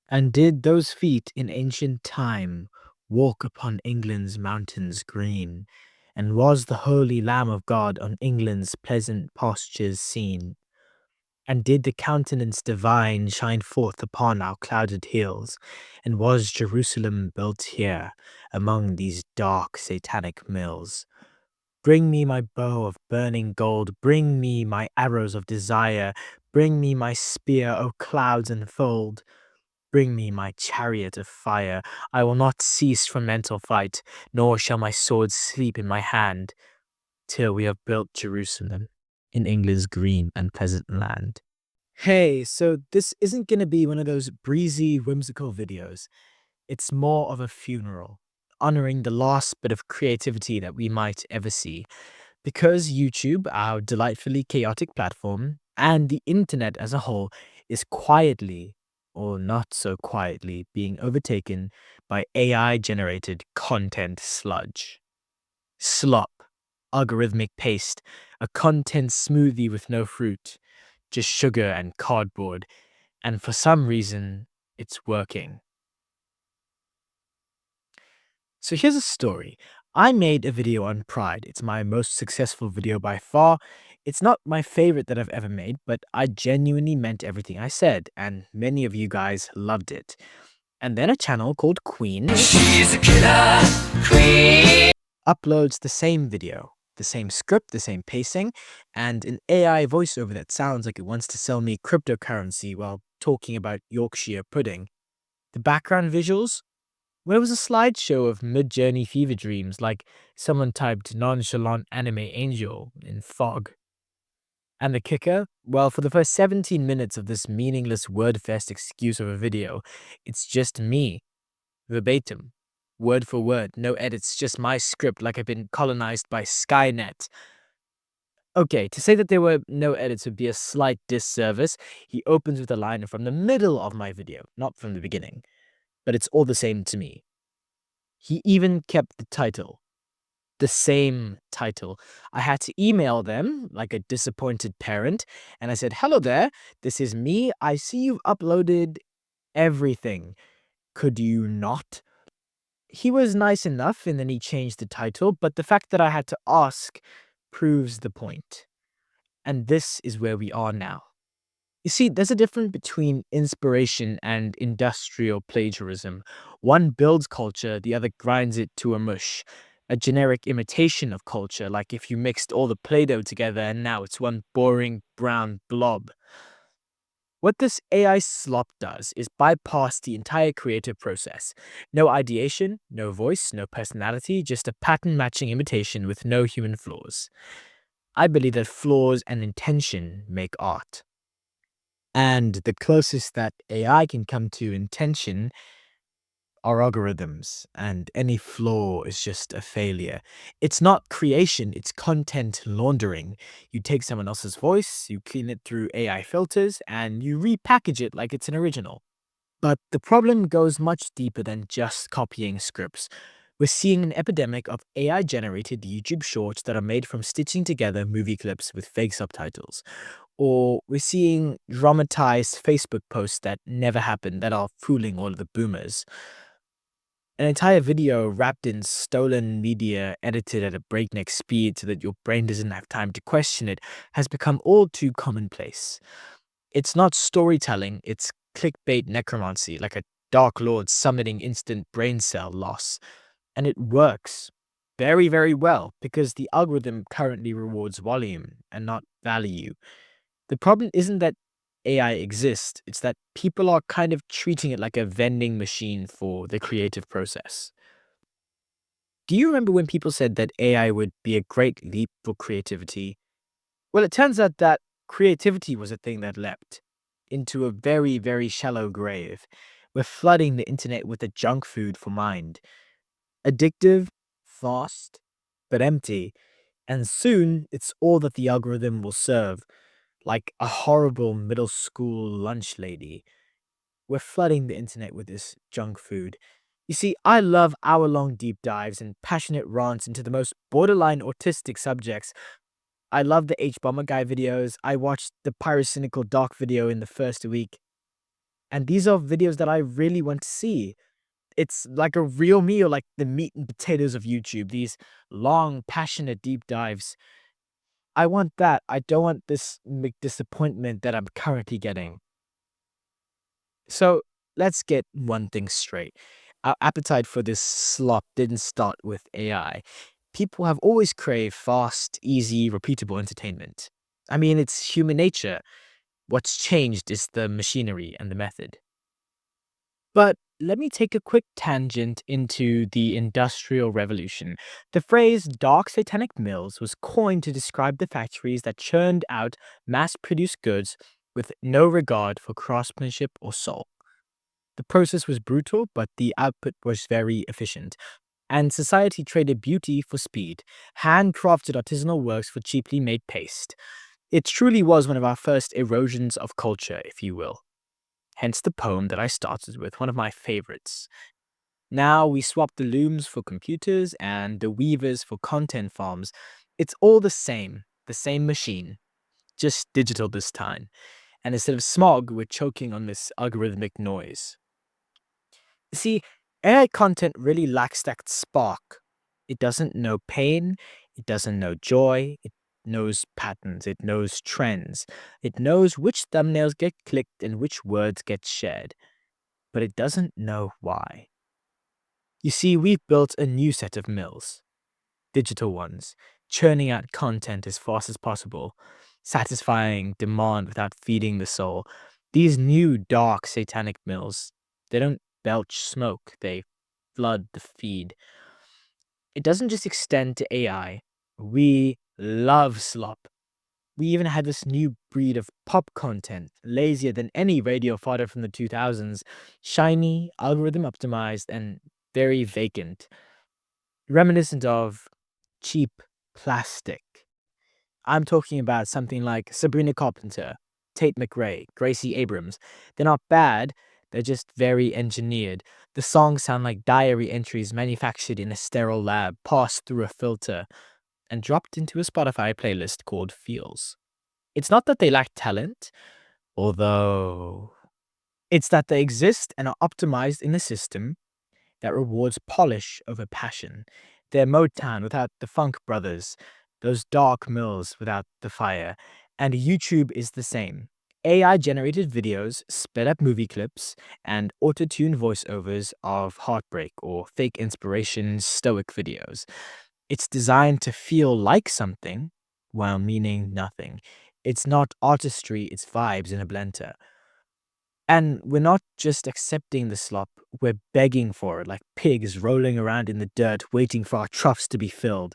And did those feet in ancient time walk upon England's mountains green? And was the holy Lamb of God on England's pleasant pastures seen? And did the countenance divine shine forth upon our clouded hills? And was Jerusalem built here among these dark satanic mills? Bring me my bow of burning gold, bring me my arrows of desire, bring me my spear, O clouds unfold. Bring me my chariot of fire. I will not cease from mental fight, nor shall my sword sleep in my hand, till we have built Jerusalem in England's green and pleasant land. Hey, so this isn't going to be one of those breezy, whimsical videos. It's more of a funeral, honoring the last bit of creativity that we might ever see. Because YouTube, our delightfully chaotic platform, and the internet as a whole is quietly, or not so quietly, being overtaken by AI generated content sludge. SLOP, algorithmic paste, a content smoothie with no fruit, just sugar and cardboard, and for some reason, it's working. So here's a story. I made a video on pride. It's my most successful video by far. It's not my favorite that I've ever made, but I genuinely meant everything I said, and many of you guys loved it. And then a channel called Queen She's a killer queen. uploads the same video, the same script, the same pacing, and an AI voiceover that sounds like it wants to sell me cryptocurrency while talking about Yorkshire pudding. The background visuals? Well, it was a slideshow of mid-journey fever dreams, like someone typed nonchalant anime angel in fog. And the kicker? Well, for the first 17 minutes of this meaningless word-fest excuse of a video, it's just me, verbatim, word for word, no edits, just my script like I've been colonized by Skynet. Okay, to say that there were no edits would be a slight disservice. He opens with a line from the middle of my video, not from the beginning. But it's all the same to me. He even kept the title. The same title. I had to email them like a disappointed parent, and I said, "Hello there, this is me. I see you've uploaded everything. Could you not?" He was nice enough, and then he changed the title, but the fact that I had to ask proves the point. And this is where we are now. You see, there's a difference between inspiration and industrial plagiarism. One builds culture, the other grinds it to a mush. A generic imitation of culture, like if you mixed all the Play-Doh together and now it's one boring brown blob. What this AI slop does is bypass the entire creative process. No ideation, no voice, no personality, just a pattern matching imitation with no human flaws. I believe that flaws and intention make art. And the closest that AI can come to intention are algorithms, and any flaw is just a failure. It's not creation, it's content laundering. You take someone else's voice, you clean it through AI filters, and you repackage it like it's an original. But the problem goes much deeper than just copying scripts. We're seeing an epidemic of AI-generated YouTube shorts that are made from stitching together movie clips with fake subtitles. Or we're seeing dramatized Facebook posts that never happened that are fooling all of the boomers. An entire video wrapped in stolen media edited at a breakneck speed so that your brain doesn't have time to question it has become all too commonplace. It's not storytelling, it's clickbait necromancy, like a dark lord summoning instant brain cell loss. And it works very, very well because the algorithm currently rewards volume and not value. The problem isn't that AI exists, it's that people are kind of treating it like a vending machine for the creative process. Do you remember when people said that AI would be a great leap for creativity? Well, it turns out that creativity was a thing that leapt into a very, very shallow grave. We're flooding the internet with a junk food for mind. Addictive, fast, but empty. And soon, it's all that the algorithm will serve, like a horrible middle school lunch lady. We're flooding the internet with this junk food. You see, I love hour-long deep dives and passionate rants into the most borderline autistic subjects. I love the H Bomber Guy videos. I watched the Pyrocynical Doc video in the first week. And these are videos that I really want to see. It's like a real meal, like the meat and potatoes of YouTube, these long, passionate deep dives. I want that. I don't want this disappointment that I'm currently getting. So let's get one thing straight. Our appetite for this slop didn't start with AI. People have always craved fast, easy, repeatable entertainment. I mean, it's human nature. What's changed is the machinery and the method. But let me take a quick tangent into the Industrial Revolution. The phrase dark satanic mills was coined to describe the factories that churned out mass produced goods with no regard for craftsmanship or soul. The process was brutal, but the output was very efficient. And society traded beauty for speed, handcrafted artisanal works for cheaply made paste. It truly was one of our first erosions of culture, if you will. Hence the poem that I started with, one of my favorites. Now we swap the looms for computers and the weavers for content farms. It's all the same machine, just digital this time. And instead of smog, we're choking on this algorithmic noise. See, AI content really lacks that spark. It doesn't know pain, it doesn't know joy, it knows patterns, it knows trends, it knows which thumbnails get clicked and which words get shared, but it doesn't know why. You see, we've built a new set of mills, digital ones, churning out content as fast as possible, satisfying demand without feeding the soul. These new dark satanic mills, they don't belch smoke, they flood the feed. It doesn't just extend to AI. We love slop. We even had this new breed of pop content, lazier than any radio fodder from the 2000s, shiny, algorithm optimized, and very vacant, reminiscent of cheap plastic. I'm talking about something like Sabrina Carpenter, Tate McRae, Gracie Abrams. They're not bad, they're just very engineered. The songs sound like diary entries manufactured in a sterile lab, passed through a filter, and dropped into a Spotify playlist called Feels. It's not that they lack talent, although it's that they exist and are optimized in a system that rewards polish over passion. They're Motown without the Funk Brothers, those dark mills without the fire. And YouTube is the same. AI generated videos, sped up movie clips, and auto tuned voiceovers of heartbreak or fake inspiration stoic videos. It's designed to feel like something while meaning nothing. It's not artistry, it's vibes in a blender. And we're not just accepting the slop, we're begging for it like pigs rolling around in the dirt waiting for our troughs to be filled.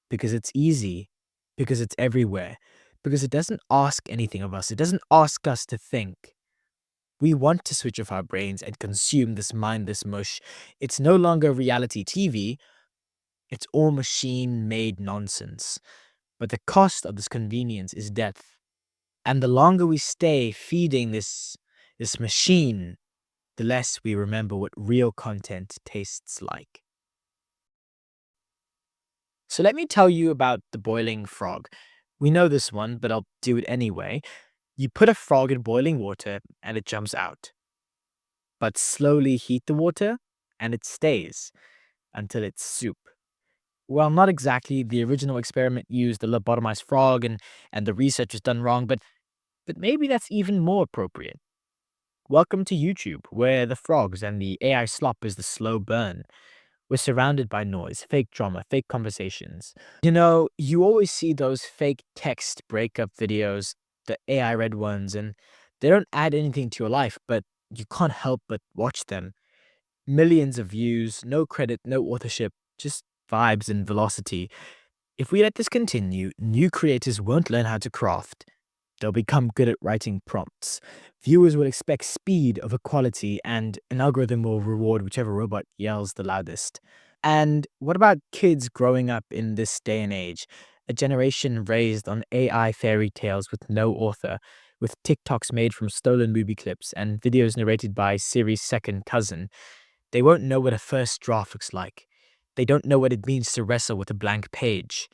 Because it's easy, because it's everywhere, because it doesn't ask anything of us, it doesn't ask us to think. We want to switch off our brains and consume this mindless mush. It's no longer reality TV, it's all machine-made nonsense. But the cost of this convenience is death. And the longer we stay feeding this machine, the less we remember what real content tastes like. So let me tell you about the boiling frog. We know this one, but I'll do it anyway. You put a frog in boiling water and it jumps out. But slowly heat the water and it stays until it's soup. Well, not exactly. The original experiment used a lobotomized frog and the research was done wrong, but maybe that's even more appropriate. Welcome to YouTube, where the frogs and the AI slop is the slow burn. We're surrounded by noise, fake drama, fake conversations. You know, you always see those fake text breakup videos, the AI read ones, and they don't add anything to your life, but you can't help but watch them. Millions of views, no credit, no authorship, just vibes and velocity. If we let this continue, new creators won't learn how to craft. They'll become good at writing prompts. Viewers will expect speed over quality, and an algorithm will reward whichever robot yells the loudest. And what about kids growing up in this day and age? A generation raised on AI fairy tales with no author, with TikToks made from stolen movie clips and videos narrated by Siri's second cousin. They won't know what a first draft looks like. They don't know what it means to wrestle with a blank page.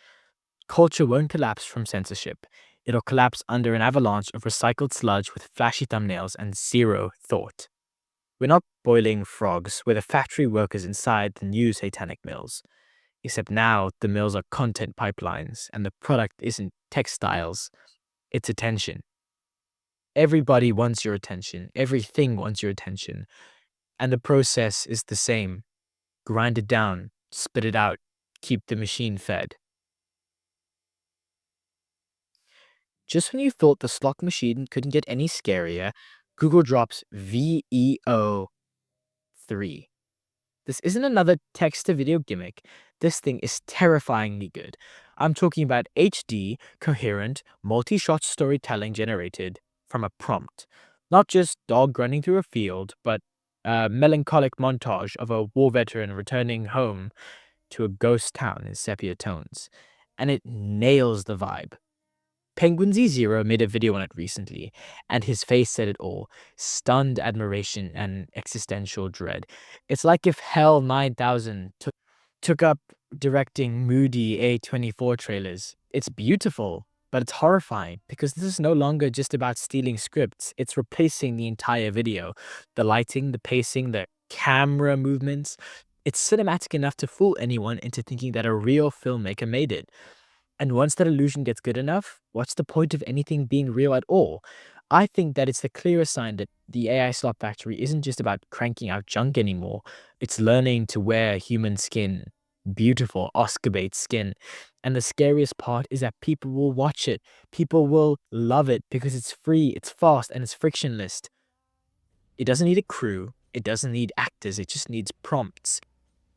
Culture won't collapse from censorship. It'll collapse under an avalanche of recycled sludge with flashy thumbnails and zero thought. We're not boiling frogs, we're the factory workers inside the new Satanic Mills. Except now, the mills are content pipelines, and the product isn't textiles, it's attention. Everybody wants your attention, everything wants your attention, and the process is the same. Grind it down, spit it out, keep the machine fed. Just when you thought the slot machine couldn't get any scarier, Google drops VEO3. This isn't another text-to-video gimmick. This thing is terrifyingly good. I'm talking about HD, coherent, multi-shot storytelling generated from a prompt. Not just dog running through a field, but a melancholic montage of a war veteran returning home to a ghost town in sepia tones. And it nails the vibe. Penguin Z0 made a video on it recently, and his face said it all. Stunned admiration and existential dread. It's like if Hell 9000 took up directing moody A24 trailers. It's beautiful, but it's horrifying, because this is no longer just about stealing scripts. It's replacing the entire video. The lighting, the pacing, the camera movements. It's cinematic enough to fool anyone into thinking that a real filmmaker made it. And once that illusion gets good enough, what's the point of anything being real at all? I think that it's the clearest sign that the AI slop factory isn't just about cranking out junk anymore. It's learning to wear human skin. Beautiful Oscar bait skin. And the scariest part is that people will watch it. People will love it because it's free, it's fast, and it's frictionless. It doesn't need a crew. It doesn't need actors. It just needs prompts.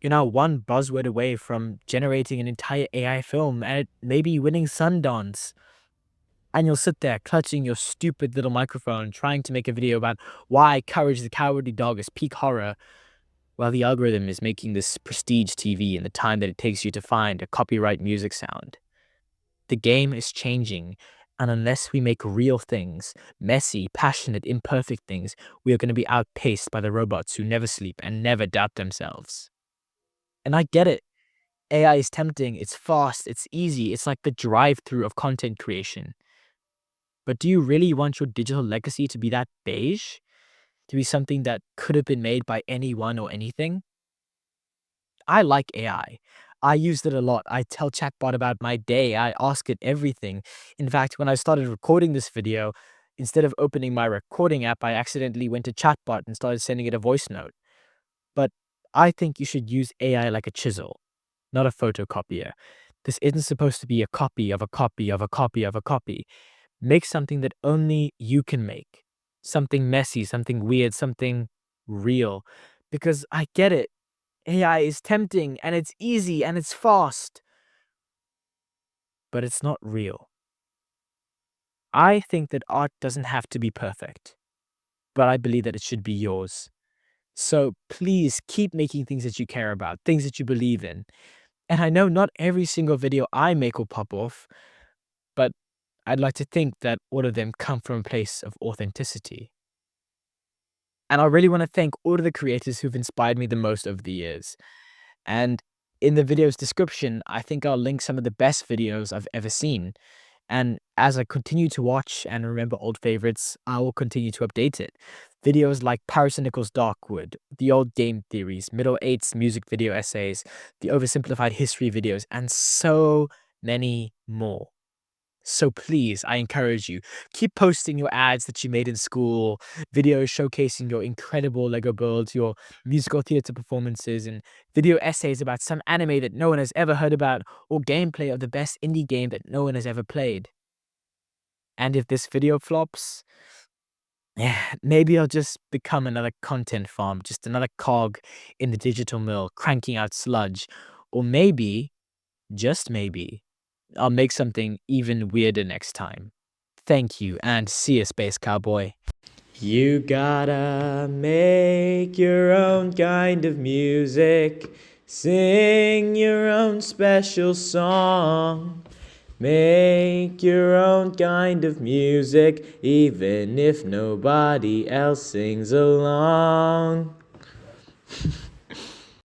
You're now one buzzword away from generating an entire AI film and it may be winning Sundance. And you'll sit there clutching your stupid little microphone trying to make a video about why Courage the Cowardly Dog is peak horror, while the algorithm is making this prestige TV in the time that it takes you to find a copyright music sound. The game is changing, and unless we make real things, messy, passionate, imperfect things, we are going to be outpaced by the robots who never sleep and never doubt themselves. And I get it. AI is tempting, it's fast, it's easy, it's like the drive-through of content creation. But do you really want your digital legacy to be that beige? To be something that could have been made by anyone or anything? I like AI. I used it a lot. I tell chatbot about my day. I ask it everything. In fact, when I started recording this video, instead of opening my recording app, I accidentally went to chatbot and started sending it a voice note. But I think you should use AI like a chisel, not a photocopier. This isn't supposed to be a copy of a copy of a copy of a copy. Make something that only you can make. Something messy, something weird, something real. Because I get it. AI is tempting and it's easy and it's fast. But it's not real. I think that art doesn't have to be perfect. But I believe that it should be yours. So please keep making things that you care about, things that you believe in. And I know not every single video I make will pop off, but I'd like to think that all of them come from a place of authenticity. And I really want to thank all of the creators who've inspired me the most over the years. And in the video's description, I think I'll link some of the best videos I've ever seen. And as I continue to watch and remember old favorites, I will continue to update it. Videos like Paris and Nichols' Darkwood, the old game theories, Middle Eight's music video essays, the oversimplified history videos, and so many more. So please, I encourage you, keep posting your ads that you made in school, videos showcasing your incredible Lego builds, your musical theater performances, and video essays about some anime that no one has ever heard about, or gameplay of the best indie game that no one has ever played. And if this video flops, maybe I'll just become another content farm, just another cog in the digital mill, cranking out sludge. Or maybe, just maybe, I'll make something even weirder next time. Thank you, and see you, Space Cowboy. You gotta make your own kind of music, sing your own special song. Make your own kind of music, even if nobody else sings along.